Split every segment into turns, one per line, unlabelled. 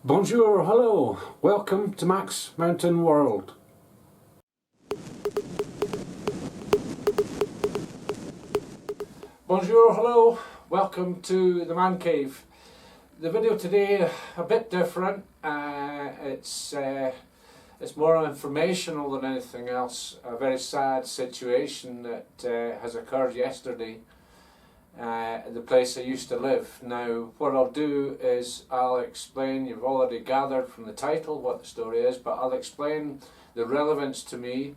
Bonjour, hello, welcome to MaxMountainWorld. Bonjour, hello, welcome to the man cave. The video today a bit different. It's more informational than anything else. A very sad situation that has occurred yesterday at the place I used to live. Now what I'll do is I'll explain, you've already gathered from the title what the story is, but I'll explain the relevance to me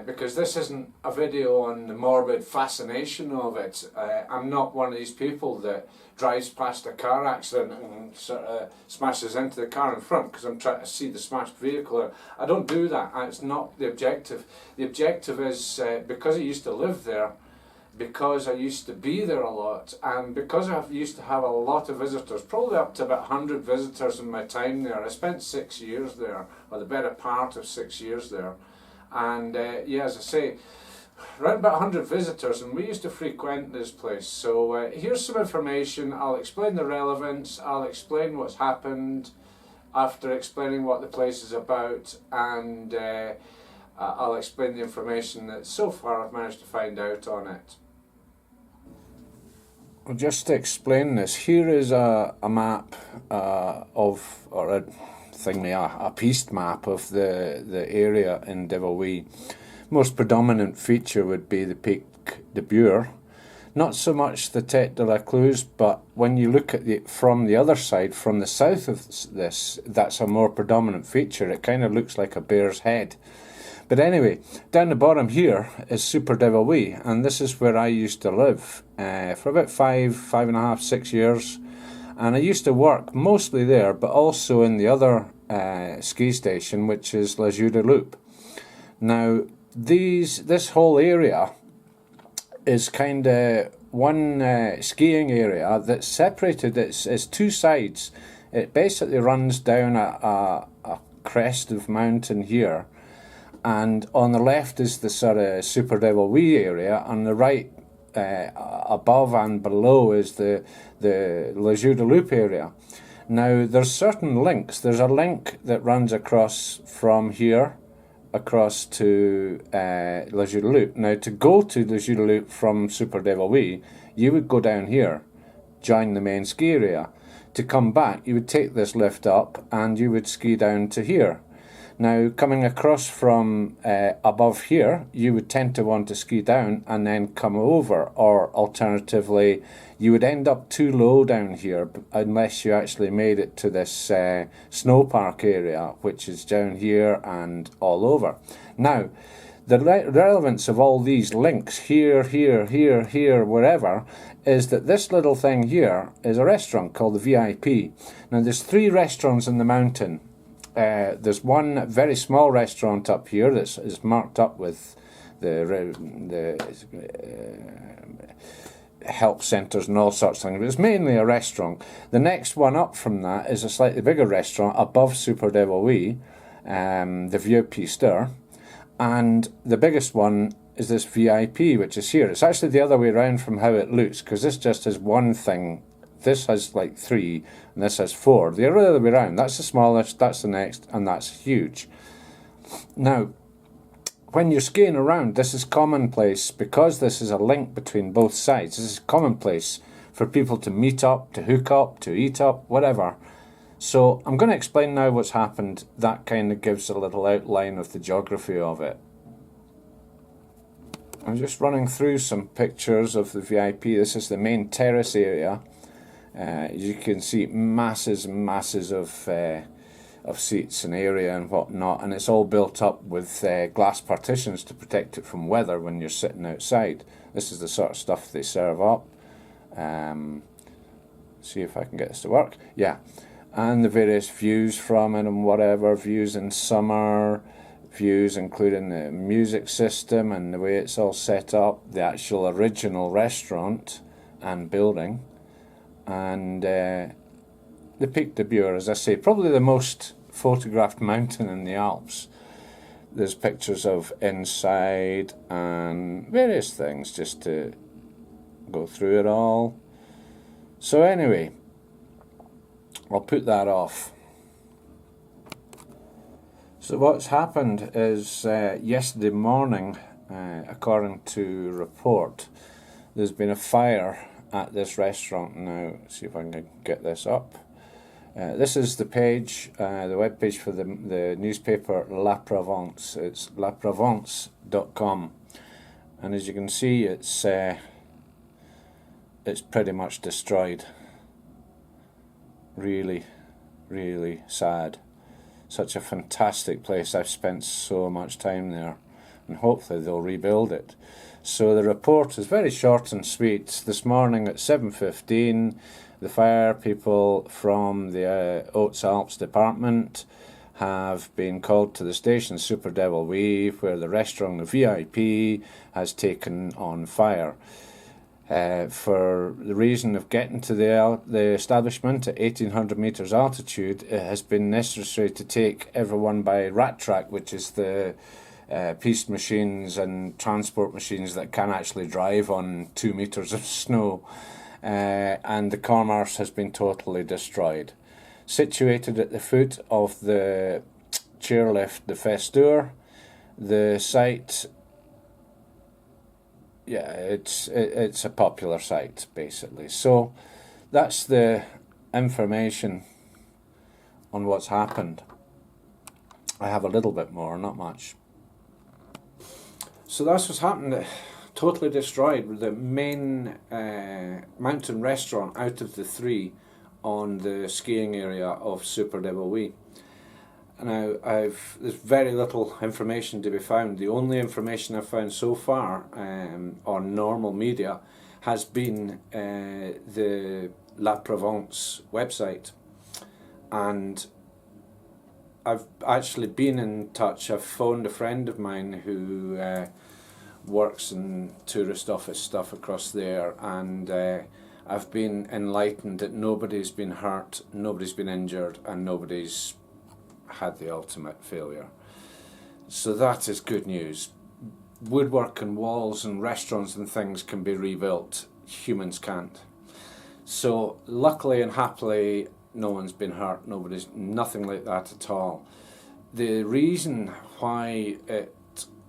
because this isn't a video on the morbid fascination of it. I'm not one of these people that drives past a car accident and sort of smashes into the car in front because I'm trying to see the smashed vehicle. I don't do that. It's not the objective. The objective is because I used to live there, because I used to be there a lot, and because I used to have a lot of visitors, probably up to about 100 visitors in my time there. I spent 6 years there, or the better part of 6 years there. And yeah, as I say, around about 100 visitors, and we used to frequent this place. So here's some information. I'll explain the relevance, I'll explain what's happened after explaining what the place is about, and I'll explain the information that so far I've managed to find out on it. Well, just to explain this, here is a map or a pieced map of the area in Dévoluy. Most predominant feature would be the Pic de Bure. Not so much the Tête de la Cluse, but when you look at it from the other side, from the south of this, that's a more predominant feature. It kind of looks like a bear's head. But anyway, down the bottom here is Super Dévoluy, and this is where I used to live for about 5.5, 6 years. And I used to work mostly there, but also in the other ski station, which is Les Orres. Now, this whole area is kind of one skiing area that's separated. It's two sides. It basically runs down a crest of mountain here, and on the left is the sort of Super Dévoluy area. On the right, above and below, is the Les Orres area. Now there's certain links. There's a link that runs across from here across to Les Orres. Now to go to Les Orres from Super Dévoluy, you would go down here, join the main ski area. To come back, you would take this lift up and you would ski down to here. Now, coming across from above here, you would tend to want to ski down and then come over, or alternatively, you would end up too low down here unless you actually made it to this snow park area, which is down here and all over. Now, the relevance of all these links, here, wherever, is that this little thing here is a restaurant called the VIP. Now, there's 3 restaurants in the mountain. There's one very small restaurant up here that is marked up with the help centres and all sorts of things, but it's mainly a restaurant. The next one up from that is a slightly bigger restaurant above Super Dévoluy, the Vieux Pisteur, and the biggest one is this VIP, which is here. It's actually the other way around from how it looks, because this just has one thing. This has like 3 and this has 4. The other way around, that's the smallest, that's the next, and that's huge. Now, when you're skiing around, this is commonplace because this is a link between both sides. This is commonplace for people to meet up, to hook up, to eat up, whatever. So I'm going to explain now what's happened. That kind of gives a little outline of the geography of it. I'm just running through some pictures of the VIP. This is the main terrace area. You can see masses and masses of seats and area and whatnot, and it's all built up with glass partitions to protect it from weather when you're sitting outside. This is the sort of stuff they serve up. See if I can get this to work. Yeah, and the various views from it and whatever, views in summer, views including the music system and the way it's all set up, the actual original restaurant and building. And the Pic de Bure, as I say, probably the most photographed mountain in the Alps. There's pictures of inside and various things just to go through it all. So anyway, I'll put that off. So what's happened is yesterday morning, according to report, there's been a fire at this restaurant. Now, see if I can get this up. This is the page, the web page for the newspaper La Provence. It's laprovence.com, and as you can see, it's pretty much destroyed. Really, really sad. Such a fantastic place. I've spent so much time there, and hopefully they'll rebuild it. So the report is very short and sweet. This morning at 7:15, the fire people from the Hautes-Alpes department have been called to the station Super Dévoluy, where the restaurant, the VIP, has taken on fire. For the reason of getting to the establishment at 1800 meters altitude, it has been necessary to take everyone by rat track, which is the piste machines and transport machines that can actually drive on 2 meters of snow, and the commerce has been totally destroyed. Situated at the foot of the chairlift, the Festour, the site, yeah, it's a popular site basically. So that's the information on what's happened. I have a little bit more, not much. So that's what's happened. Totally destroyed. The main mountain restaurant out of the three on the skiing area of Super Dévoluy. Now, there's very little information to be found. The only information I've found so far on normal media has been the La Provence website, and I've actually been in touch. I've phoned a friend of mine who works in tourist office stuff across there, and I've been enlightened that nobody's been hurt, nobody's been injured, and nobody's had the ultimate failure. So that is good news. Woodwork and walls and restaurants and things can be rebuilt. Humans can't. So luckily and happily, no one's been hurt. Nothing like that at all. The reason why it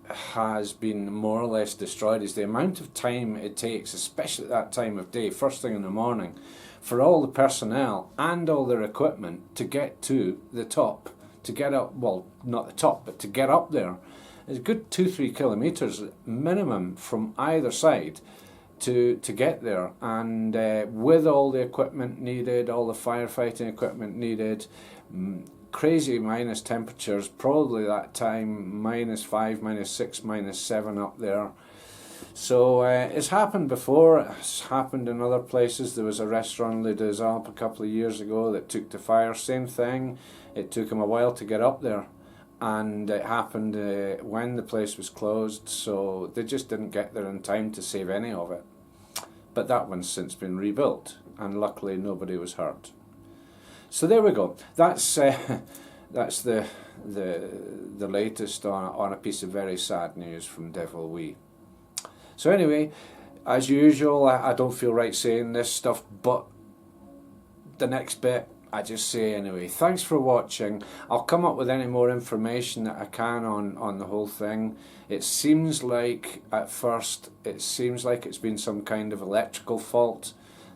has been more or less destroyed is the amount of time it takes, especially at that time of day, first thing in the morning, for all the personnel and all their equipment to get to the top, to get up, well, not the top, but to get up there. It's a good 2-3 kilometres minimum from either side to get there, and with all the equipment needed, all the firefighting equipment needed, crazy minus temperatures, probably that time -5, -6, -7 up there. So it's happened before. It's happened in other places. There was a restaurant, Les Orres, a couple of years ago that took to fire. Same thing. It took them a while to get up there, and it happened when the place was closed, so they just didn't get there in time to save any of it. But that one's since been rebuilt, and luckily nobody was hurt. So there we go. That's the latest on a piece of very sad news from Dévoluy. So anyway, as usual, I don't feel right saying this stuff, but the next bit I just say anyway. Thanks for watching. I'll come up with any more information that I can on the whole thing. It seems like at first it's been some kind of electrical fault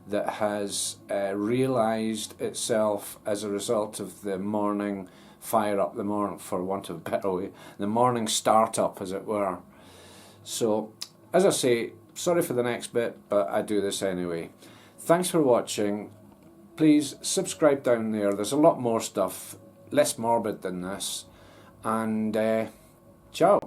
that has realised itself as a result of the morning fire up, the morning, for want of a better way, the morning start up, as it were. So as I say, sorry for the next bit, but I do this anyway. Thanks for watching. Please subscribe down there. There's a lot more stuff, less morbid than this. And ciao.